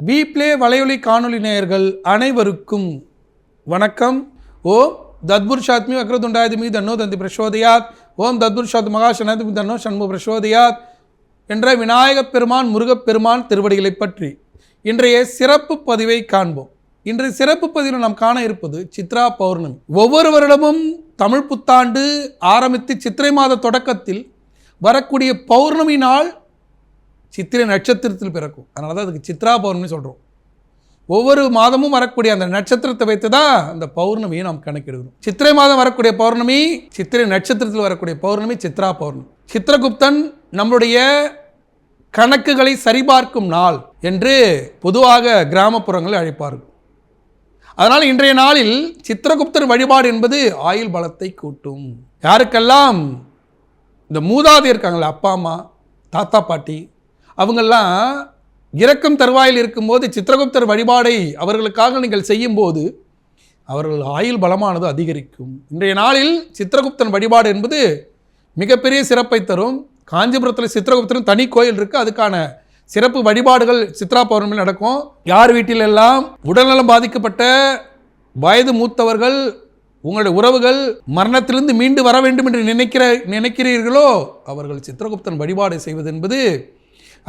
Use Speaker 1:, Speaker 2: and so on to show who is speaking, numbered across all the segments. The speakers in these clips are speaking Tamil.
Speaker 1: வீப்ளே வலையொலி காணொலி நேயர்கள் அனைவருக்கும் வணக்கம். ஓம் தத்புருஷாத்மி வக்ரதுண்டாயதிமி தன்னோ தந்தி பிரசோதயாத், ஓம் தத்புருஷாத் மகாசனாதிமி தன்னோ சண்முக பிரசோதயாத் என்ற விநாயகப் பெருமான் முருகப்பெருமான் திருவடிகளை பற்றி இன்றைய சிறப்பு பதிவை காண்போம். இன்றைய சிறப்பு பதிவில் நாம் காண இருப்பது சித்ரா பௌர்ணமி. ஒவ்வொரு வருடமும் தமிழ் புத்தாண்டு ஆரம்பித்து சித்திரை மாத தொடக்கத்தில் வரக்கூடிய பௌர்ணமி நாள் சித்திரை நட்சத்திரத்தில் பிறக்கும். அதனால தான் அதுக்கு சித்ரா பௌர்ணமி சொல்கிறோம். ஒவ்வொரு மாதமும் வரக்கூடிய அந்த நட்சத்திரத்தை வைத்து தான் அந்த பௌர்ணமியை நாம் கணக்கிடுகிறோம். சித்திரை மாதம் வரக்கூடிய பௌர்ணமி, சித்திரை நட்சத்திரத்தில் வரக்கூடிய பௌர்ணமி சித்ரா பௌர்ணமி. சித்திரகுப்தன் நம்முடைய கணக்குகளை சரிபார்க்கும் நாள் என்று பொதுவாக கிராமப்புறங்களில் அழைப்பார்கள். அதனால் இன்றைய நாளில் சித்திரகுப்தர் வழிபாடு என்பது ஆயுள் பலத்தை கூட்டும். யாருக்கெல்லாம் இந்த மூதாதை இருக்காங்களே, அப்பா அம்மா தாத்தா பாட்டி, அவங்கெல்லாம் இறக்கும் தருவாயில் இருக்கும்போது சித்திரகுப்தர் வழிபாடை அவர்களுக்காக நீங்கள் செய்யும்போது அவர்கள் ஆயுள் பலமானது அதிகரிக்கும். இன்றைய நாளில் சித்திரகுப்தன் வழிபாடு என்பது மிகப்பெரிய சிறப்பை தரும். காஞ்சிபுரத்தில் சித்திரகுப்தன் தனி கோயில் இருக்குது. அதுக்கான சிறப்பு வழிபாடுகள் சித்ரா பௌர்ணமியில் நடக்கும். யார் வீட்டிலெல்லாம் உடல்நலம் பாதிக்கப்பட்ட வயது மூத்தவர்கள், உங்களுடைய உறவுகள் மரணத்திலிருந்து மீண்டு வர வேண்டும் என்று நினைக்கிறீர்களோ அவர்கள் சித்திரகுப்தன் வழிபாடு செய்வது என்பது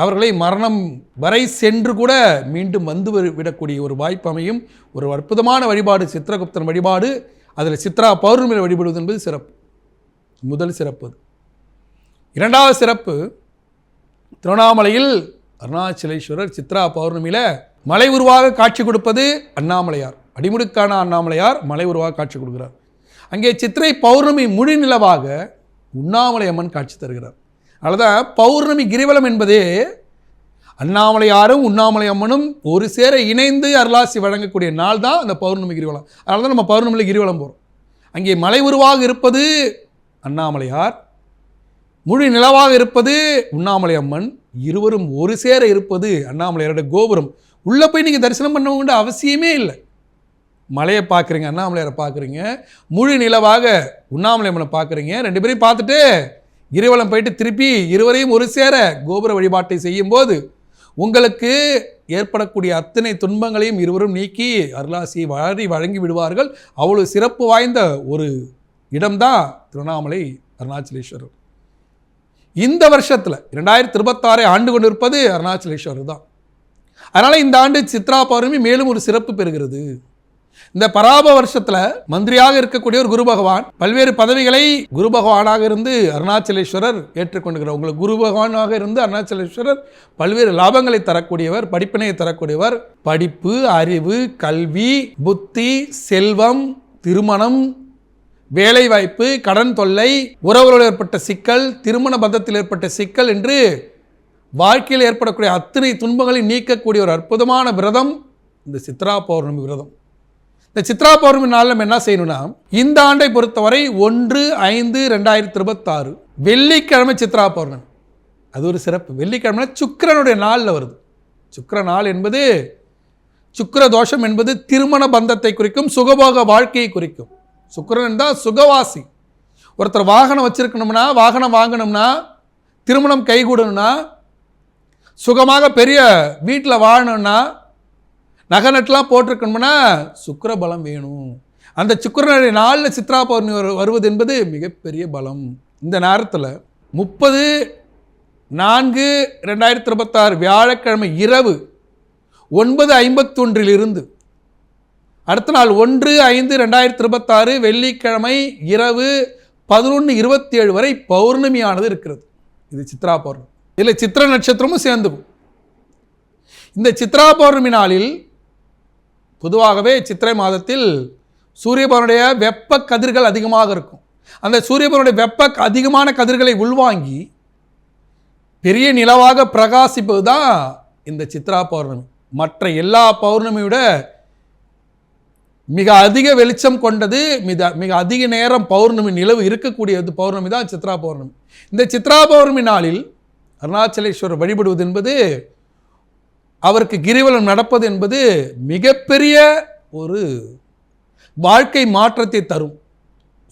Speaker 1: அவர்களை மரணம் வரை சென்று கூட மீண்டும் வந்து விடக்கூடிய ஒரு வாய்ப்பு அமையும். ஒரு அற்புதமான வழிபாடு சித்திரகுப்தன் வழிபாடு. அதில் சித்ரா பௌர்ணமியில் வழிபடுவது என்பது சிறப்பு, முதல் சிறப்பு. இரண்டாவது சிறப்பு, திருவண்ணாமலையில் அருணாச்சலேஸ்வரர் சித்ரா பௌர்ணமியில் மலை உருவாக காட்சி கொடுப்பது அண்ணாமலையார். அடிமுடுக்கான அண்ணாமலையார் மலை உருவாக காட்சி கொடுக்கிறார். அங்கே சித்திரை பௌர்ணமி முழு நிலவாக உண்ணாமலை அம்மன் காட்சி தருகிறார். அதனால்தான் பௌர்ணமி கிரிவலம் என்பதே அண்ணாமலையாரும் உண்ணாமலை அம்மனும் ஒரு சேர இணைந்து அருளாசி வழங்கக்கூடிய நாள் தான் அந்த பௌர்ணமி கிரிவலம். அதனால தான் நம்ம பௌர்ணமியில் கிரிவலம் போகிறோம். அங்கே மலை உருவாக இருப்பது அண்ணாமலையார், முழு நிலவாக இருப்பது உண்ணாமலை அம்மன். இருவரும் ஒரு சேர இருப்பது அண்ணாமலையாரோட கோபுரம். உள்ளே போய் நீங்கள் தரிசனம் பண்ண வேண்டிய அவசியமே இல்லை. மலையை பார்க்குறீங்க, அண்ணாமலையாரை பார்க்குறீங்க, முழு நிலவாக உண்ணாமலை அம்மனை பார்க்குறீங்க. ரெண்டு பேரையும் பார்த்துட்டு கிரிவலம் போயிட்டு திருப்பி இருவரையும் ஒரு சேர கோபுர வழிபாட்டை செய்யும்போது உங்களுக்கு ஏற்படக்கூடிய அத்தனை துன்பங்களையும் இருவரும் நீக்கி அருளாசியை வழங்கி விடுவார்கள். அவ்வளவு சிறப்பு வாய்ந்த ஒரு இடம்தான் திருவண்ணாமலை அருணாச்சலேஸ்வரர். இந்த வருஷத்தில் 2026 ஆண்டு கொண்டிருப்பது அருணாச்சலேஸ்வரர் தான். அதனால் இந்த ஆண்டு சித்ரா பௌர்ணமி மேலும் ஒரு சிறப்பு பெறுகிறது. இந்த பராப வருஷத்தில் மந்திரியாக இருக்கக்கூடிய ஒரு குரு பகவான் பல்வேறு பதவிகளை குரு பகவானாக இருந்து அருணாச்சலேஸ்வரர் ஏற்றுக்கொண்டுகிறார். உங்களுக்கு குரு பகவானாக இருந்து அருணாச்சலேஸ்வரர் பல்வேறு லாபங்களை தரக்கூடியவர், படிப்பினையை தரக்கூடியவர். படிப்பு, அறிவு, கல்வி, புத்தி, செல்வம், திருமணம், வேலைவாய்ப்பு, கடன் தொல்லை, உறவுகளில் ஏற்பட்ட சிக்கல், திருமண பந்தத்தில் ஏற்பட்ட சிக்கல் என்று வாழ்க்கையில் ஏற்படக்கூடிய அத்தனை துன்பங்களை நீக்கக்கூடிய ஒரு அற்புதமான விரதம் இந்த சித்ரா பௌர்ணமி விரதம். இந்த சித்ரா பௌர்ணமி நாள் நம்ம என்ன செய்யணும்னா, இந்த ஆண்டை பொறுத்தவரை 1/5/2026 வெள்ளிக்கிழமை சித்ரா பௌர்ணமி. அது ஒரு சிறப்பு. வெள்ளிக்கிழமை சுக்கிரனுடைய நாளில் வருது. சுக்கிர நாள் என்பது, சுக்கிர தோஷம் என்பது திருமண பந்தத்தை குறிக்கும், சுகபோக வாழ்க்கையை குறிக்கும். சுக்கிரன் தான் சுகவாசி. ஒருத்தர் வாகனம் வச்சிருக்கணும்னா, வாகனம் வாங்கணும்னா, திருமணம் கைகூடணும்னா, சுகமாக பெரிய வீட்டில் வாழணும்னா, நகை நட்டுலாம் போட்டிருக்கணும்னா சுக்கிர பலம் வேணும். அந்த சுக்கிரனுடைய நாளில் சித்ரா பௌர்ணமி வருவது என்பது மிகப்பெரிய பலம். இந்த நேரத்தில் 30/4/2026 வியாழக்கிழமை இரவு 9:51 அடுத்த நாள் 1/5/2026 வெள்ளிக்கிழமை இரவு 11:27 வரை பௌர்ணமியானது இருக்கிறது. இது சித்ரா பௌர்ணமி. இதில் சித்திர நட்சத்திரமும் சேர்ந்துக்கும். இந்த சித்ரா பௌர்ணமி நாளில் பொதுவாகவே சித்திரை மாதத்தில் சூரியபகவானுடைய வெப்ப கதிர்கள் அதிகமாக இருக்கும். அந்த சூரியபகவானுடைய அதிகமான கதிர்களை உள்வாங்கி பெரிய நிலவாக பிரகாசிப்பது தான் இந்த சித்ரா பௌர்ணமி. மற்ற எல்லா பௌர்ணமியோட மிக அதிக வெளிச்சம் கொண்டது, மிக அதிக நேரம் பௌர்ணமி நிலவு இருக்கக்கூடியது பௌர்ணமி தான் சித்ரா பௌர்ணமி. இந்த சித்ரா பௌர்ணமி நாளில் அருணாச்சலேஸ்வரர் வழிபடுவது என்பது, அவருக்கு கிரிவலம் நடப்பது என்பது மிகப்பெரிய ஒரு வாழ்க்கை மாற்றத்தை தரும்.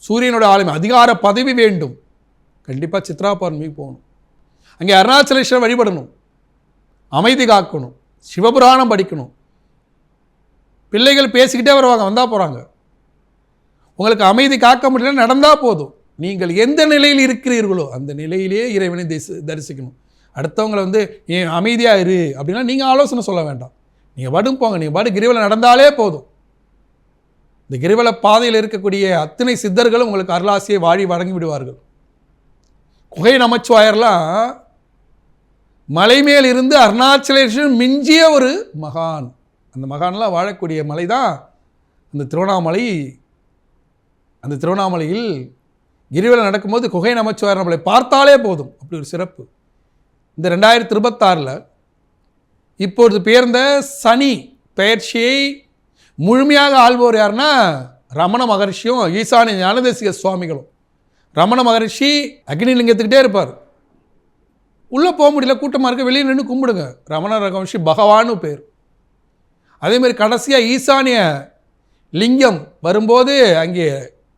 Speaker 1: சூரியனோட ஆலயம், அதிகார பதவி வேண்டும், கண்டிப்பாக சித்ரா பௌர்ணமிக்கு போகணும். அங்கே அருணாச்சலேஸ்வரர் வழிபடணும். அமைதி காக்கணும், சிவபுராணம் படிக்கணும். பிள்ளைகள் பேசிக்கிட்டே வருவாங்க, வந்தால் போகிறாங்க. உங்களுக்கு அமைதி காக்க முடியல, நடந்தால் போதும். நீங்கள் எந்த நிலையில் இருக்கிறீர்களோ அந்த நிலையிலே இறைவனை தரிசிக்கணும். அடுத்தவங்களை ஏன் அமைதியாக இரு அப்படின்னா நீங்கள் ஆலோசனை சொல்ல வேண்டாம். நீங்கள் பாட்டும் போங்க, நீங்கள் பாட்டு கிரிவலம் நடந்தாலே போதும். இந்த கிரிவல பாதையில் இருக்கக்கூடிய அத்தனை சித்தர்களும் உங்களுக்கு அருளாசியை வாழி வழங்கி விடுவார்கள். குகை நமச்சிவாயர்லாம் மலை மேல் இருந்து அருணாச்சலேஸ்வரன் மிஞ்சிய ஒரு மகான். அந்த மகான்லாம் வாழக்கூடிய மலை தான் அந்த திருவண்ணாமலை. அந்த திருவண்ணாமலையில் கிரிவலம் நடக்கும்போது குகை நமச்சிவாயர் நம்மளை பார்த்தாலே போதும், அப்படி ஒரு சிறப்பு. இந்த 2026 இப்பொழுது பெயர்ந்த சனி பெயர்ச்சியை முழுமையாக ஆள்வோர் யாருன்னா ரமண மகர்ஷியும் ஈசானிய ஞானதேசிக சுவாமிகளும். ரமண மகர்ஷி அக்னி லிங்கத்துக்கிட்டே இருப்பார், உள்ளே போக முடியல, கூட்டமாக இருக்க, வெளியே நின்று கும்பிடுங்க. ரமண மகர்ஷி பகவான்னு பேர். அதேமாதிரி கடைசியாக ஈசானிய லிங்கம் வரும்போது அங்கே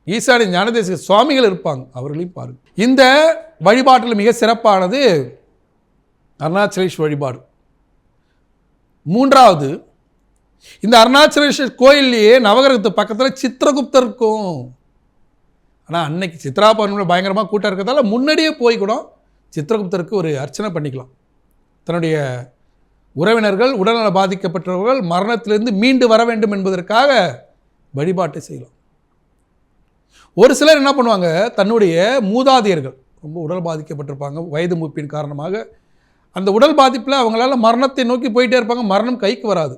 Speaker 1: ஈசானிய ஞானதேசிக சுவாமிகள் இருப்பாங்க, அவர்களையும் பாருங்கள். இந்த வழிபாட்டில் மிக சிறப்பானது அருணாச்சலேஸ்வரர் வழிபாடு. மூன்றாவது, இந்த அருணாச்சலேஸ்வரர் கோயில்லையே நவகிரகத்து பக்கத்தில் சித்திரகுப்தர் இருக்கும். ஆனால் அன்னைக்கு சித்ரா பௌர்ணமியில் பயங்கரமாக கூட்டம் இருக்கிறதால முன்னாடியே போய் கூட சித்திரகுப்தருக்கு ஒரு அர்ச்சனை பண்ணிக்கலாம். தன்னுடைய உறவினர்கள், உடல்நல பாதிக்கப்பட்டவர்கள் மரணத்திலிருந்து மீண்டு வர வேண்டும் என்பதற்காக வழிபாட்டை செய்யலாம். ஒரு சிலர் என்ன பண்ணுவாங்க, தன்னுடைய மூதாதையர்கள் ரொம்ப உடல் பாதிக்கப்பட்டிருப்பாங்க, வயது மூப்பின் காரணமாக அந்த உடல் பாதிப்பில் அவங்களால மரணத்தை நோக்கி போயிட்டே இருப்பாங்க, மரணம் கைக்கு வராது.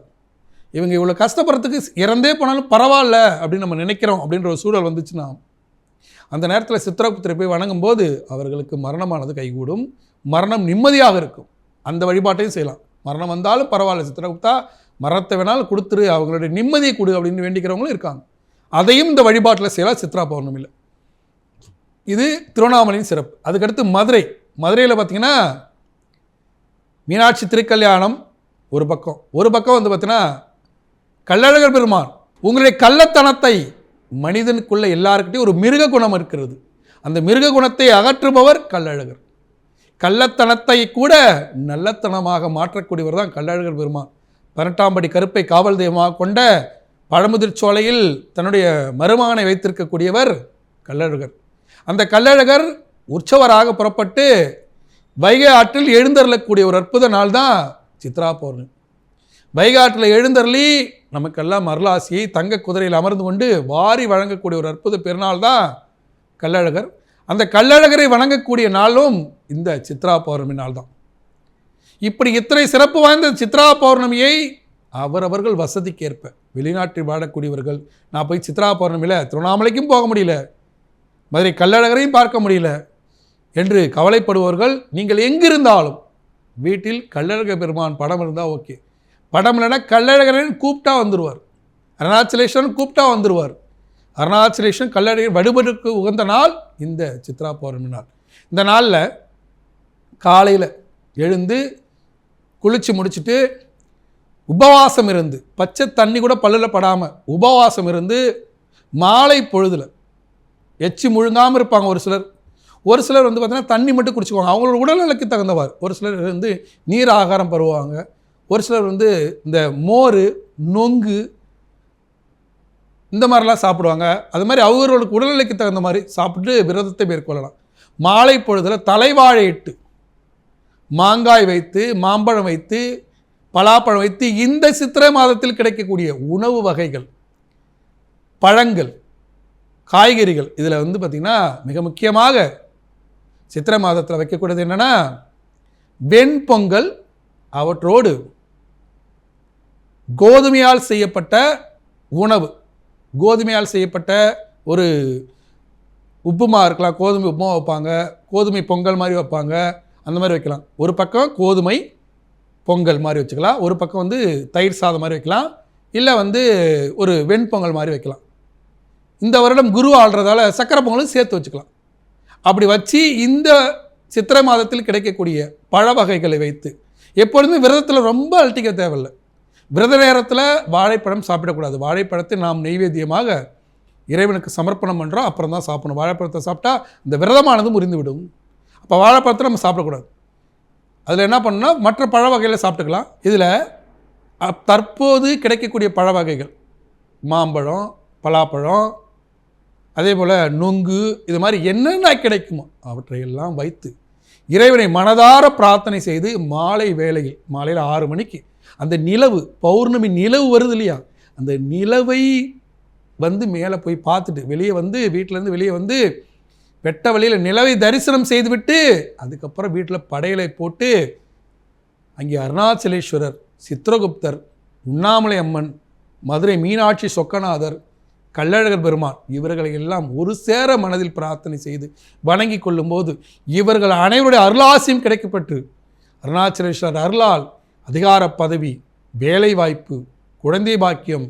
Speaker 1: இவங்க இவ்வளோ கஷ்டப்படுறதுக்கு இறந்தே போனாலும் பரவாயில்ல அப்படின்னு நம்ம நினைக்கிறோம் அப்படின்ற ஒரு சூழல் வந்துச்சுன்னா அந்த நேரத்தில் சித்திரகுப்தரை போய் வணங்கும் போது அவர்களுக்கு மரணமானது கைகூடும், மரணம் நிம்மதியாக இருக்கும். அந்த வழிபாட்டையும் செய்யலாம். மரணம் வந்தாலும் பரவாயில்ல, சித்திரகுப்தா மரணத்தை வேணாலும் கொடுத்துரு, அவங்களுடைய நிம்மதியை கொடு அப்படின்னு வேண்டிக்கிறவங்களும் இருக்காங்க. அதையும் இந்த வழிபாட்டில் செய்யலாம் சித்ரா பௌர்ணமியில். இது திருவண்ணாமலையின் சிறப்பு. அதுக்கடுத்து மதுரையில் பார்த்திங்கன்னா மீனாட்சி திருக்கல்யாணம் ஒரு பக்கம் பார்த்தீங்கன்னா கள்ளழகர் பெருமான். உங்களுடைய கள்ளத்தனத்தை, மனிதனுக்குள்ள எல்லாருக்கிட்டையும் ஒரு மிருக குணம் இருக்கிறது, அந்த மிருக குணத்தை அகற்றுபவர் கள்ளழகர். கள்ளத்தனத்தை கூட நல்லத்தனமாக மாற்றக்கூடியவர் தான் கள்ளழகர் பெருமான். 18ஆம் படி கருப்பை காவல் தெய்வமாக கொண்ட பழமுதிர் சோலையில் தன்னுடைய மருமகனை வைத்திருக்கக்கூடியவர் கள்ளழகர். அந்த கள்ளழகர் உற்சவராக புறப்பட்டு வைகை ஆற்றில் எழுந்தருளக்கூடிய ஒரு அற்புத நாள் தான் சித்ரா பௌர்ணமி. வைகை ஆற்றில் எழுந்தருளி நமக்கெல்லாம் அருளாசியை தங்க குதிரையில் அமர்ந்து கொண்டு வாரி வழங்கக்கூடிய ஒரு அற்புத பெருநாள் தான் கள்ளழகர். அந்த கள்ளழகரை வணங்கக்கூடிய நாளும் இந்த சித்ரா பௌர்ணமி நாள் தான். இப்படி இத்தனை சிறப்பு வாய்ந்த சித்ரா பௌர்ணமியை அவரவர்கள் வசதிக்கேற்ப, வெளிநாட்டில் வாழக்கூடியவர்கள், நான் போய் சித்ரா பௌர்ணமியில் திருவண்ணாமலைக்கும் போக முடியல, மதுரை கள்ளழகரையும் பார்க்க முடியல என்று கவலைப்படுபவர்கள், நீங்கள் எங்கிருந்தாலும் வீட்டில் கள்ளழகர் பெருமான் படம் இருந்தால் ஓகே. படம் இல்லைன்னா கள்ளழகரன் கூப்பிட்டா வந்துடுவார், அருணாச்சலேஸ்வரன் கூப்பிட்டா வந்துடுவார். அருணாச்சலேஸ்வரன் கள்ளழகர் வழிபாட்டுக்கு உகந்த நாள் இந்த சித்ரா பௌர்ணமி நாள். இந்த நாளில் காலையில் எழுந்து குளித்து முடிச்சுட்டு உபவாசம் இருந்து, பச்சை தண்ணி கூட பல்லில் படாமல் உபவாசம் இருந்து மாலை பொழுதில் எச்சி முழுங்காமல் இருப்பாங்க ஒரு சிலர் பார்த்திங்கன்னா தண்ணி மட்டும் குடிச்சுக்குவாங்க, அவங்களோட உடல்நிலைக்கு தகுந்தவாறு. ஒரு சிலர் நீர் ஆகாரம் பருவாங்க, ஒரு சிலர் இந்த மோர், நொங்கு இந்த மாதிரிலாம் சாப்பிடுவாங்க. அது மாதிரி அவர்களுக்கு உடல்நிலைக்கு தகுந்த மாதிரி சாப்பிட்டு விரதத்தை மேற்கொள்ளலாம். மாலை பொழுதில் தலைவாழை இட்டு, மாங்காய் வைத்து, மாம்பழம் வைத்து, பலாப்பழம் வைத்து, இந்த சித்திரை மாதத்தில் கிடைக்கக்கூடிய உணவு வகைகள், பழங்கள், காய்கறிகள், இதில் பார்த்திங்கன்னா மிக முக்கியமாக சித்திரை மாதத்தில் வைக்கக்கூடியது என்னென்னா வெண்பொங்கல், அவற்றோடு கோதுமையால் செய்யப்பட்ட உணவு, கோதுமையால் செய்யப்பட்ட ஒரு உப்புமா இருக்கலாம், கோதுமை உப்புமா வைப்பாங்க, கோதுமை பொங்கல் மாதிரி வைப்பாங்க, அந்த மாதிரி வைக்கலாம். ஒரு பக்கம் கோதுமை பொங்கல் மாதிரி வச்சுக்கலாம், ஒரு பக்கம் தயிர் சாதம் மாதிரி வைக்கலாம், இல்லை ஒரு வெண்பொங்கல் மாதிரி வைக்கலாம். இந்த வருடம் குரு ஆள்றதால சக்கரை பொங்கலும் சேர்த்து வச்சுக்கலாம். அப்படி வச்சு இந்த சித்திரை மாதத்தில் கிடைக்கக்கூடிய பழ வகைகளை வைத்து, எப்பொழுதுமே விரதத்தில் ரொம்ப அழட்டிக்க தேவையில்லை. விரத நேரத்தில் வாழைப்பழம் சாப்பிடக்கூடாது. வாழைப்பழத்தை நாம் நெய்வேத்தியமாக இறைவனுக்கு சமர்ப்பணம் பண்ணுறோம், அப்புறம் தான் சாப்பிடணும். வாழைப்பழத்தை சாப்பிட்டா இந்த விரதமானது முறிந்துவிடும். அப்போ வாழைப்பழத்தை நம்ம சாப்பிடக்கூடாது. அதில் என்ன பண்ணணும்னா மற்ற பழ வகைகளை சாப்பிட்டுக்கலாம். இதில் தற்போது கிடைக்கக்கூடிய பழ வகைகள் மாம்பழம், பலாப்பழம், அதே போல் நொங்கு, இது மாதிரி என்னென்ன கிடைக்குமோ அவற்றையெல்லாம் வைத்து இறைவனை மனதார பிரார்த்தனை செய்து மாலை வேளையில் மாலையில் 6 மணிக்கு அந்த நிலவு, பௌர்ணமி நிலவு வருது இல்லையா, அந்த நிலவை வந்து மேலே போய் பார்த்துட்டு வெளியே வந்து வீட்டிலேருந்து வெளியே வந்து வெட்ட வழியில் நிலவை தரிசனம் செய்துவிட்டு அதுக்கப்புறம் வீட்டில் படையலை போட்டு அங்கே அருணாச்சலேஸ்வரர், சித்திரகுப்தர், உண்ணாமலை அம்மன், மதுரை மீனாட்சி சொக்கநாதர், கள்ளழகர் பெருமான் இவர்களை எல்லாம் ஒரு சேர மனதில் பிரார்த்தனை செய்து வணங்கி கொள்ளும்போது இவர்கள் அனைவருடைய அருளாசியும் கிடைக்கப்பட்டு அருணாச்சலேஸ்வரர் அருளால் அதிகார பதவி, வேலை வாய்ப்பு, குழந்தை பாக்கியம்,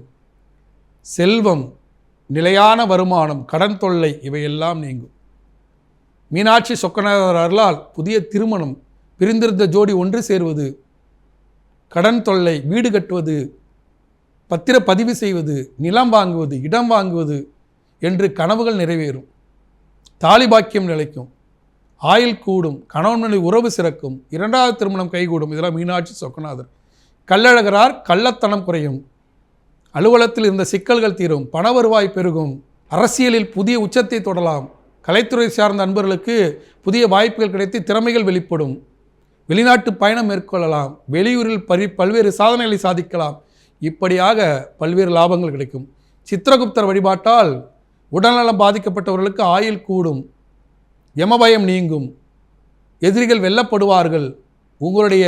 Speaker 1: செல்வம், நிலையான வருமானம், கடன் தொல்லை இவையெல்லாம் நீங்கும். மீனாட்சி சொக்கநாதர் அருளால் புதிய திருமணம், பிரிந்திருந்த ஜோடி ஒன்று சேருவது, கடன் தொல்லை, வீடு கட்டுவது, பத்திர பதிவு செய்வது, நிலம் வாங்குவது, இடம் வாங்குவது என்று கனவுகள் நிறைவேறும். தாலி பாக்கியம் நிலைக்கும், ஆயுள் கூடும், கணவன் மனைவி உறவு சிறக்கும், 2வது திருமணம் கைகூடும். இதெல்லாம் மீனாட்சி சொக்கநாதர். கள்ளழகரார் கள்ளத்தனம் குறையும், அலுவலகத்தில் இருந்த சிக்கல்கள் தீரும், பண வருவாய் பெருகும், அரசியலில் புதிய உச்சத்தை தொடலாம், கலைத்துறை சார்ந்த அன்பர்களுக்கு புதிய வாய்ப்புகள் கிடைத்து திறமைகள் வெளிப்படும், வெளிநாட்டு பயணம் மேற்கொள்ளலாம், வெளியூரில் பல்வேறு சாதனைகளை சாதிக்கலாம். இப்படியாக பல்வேறு லாபங்கள் கிடைக்கும். சித்திரகுப்தர் வழிபாட்டால் உடல்நலம் பாதிக்கப்பட்டவர்களுக்கு ஆயுள் கூடும், யமபயம் நீங்கும், எதிரிகள் வெல்லப்படுவார்கள், உங்களுடைய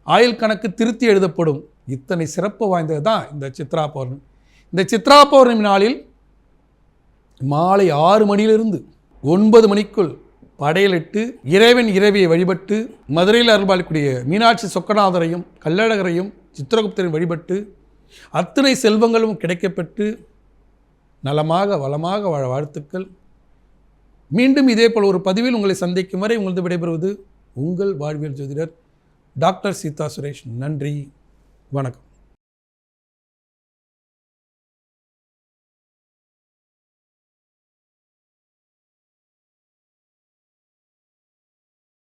Speaker 1: ஆயுள் கணக்கு திருத்தி எழுதப்படும். இத்தனை சிறப்பு வாய்ந்தது தான் இந்த சித்ரா பௌர்ணமி. இந்த சித்ரா பௌர்ணமி நாளில் மாலை 6 மணியிலிருந்து 9 மணிக்குள் படையலிட்டு இறைவன் இறைவியை வழிபட்டு மதுரையில் அருள்பாலிக்கூடிய மீனாட்சி சொக்கநாதரையும் கள்ளழகரையும் சித்திரகுப்தரையும் வழிபட்டு அத்தனை செல்வங்களும் கிடைக்கப்பெற்று நலமாக வளமாக வாழ வாழ்த்துக்கள். மீண்டும் இதேபோல் ஒரு பதிவில் உங்களை சந்திக்கும் வரை உங்களது விடைபெறுவது உங்கள் வாழ்வியல் ஜோதிடர் டாக்டர் சீதா சுரேஷ். நன்றி, வணக்கம்.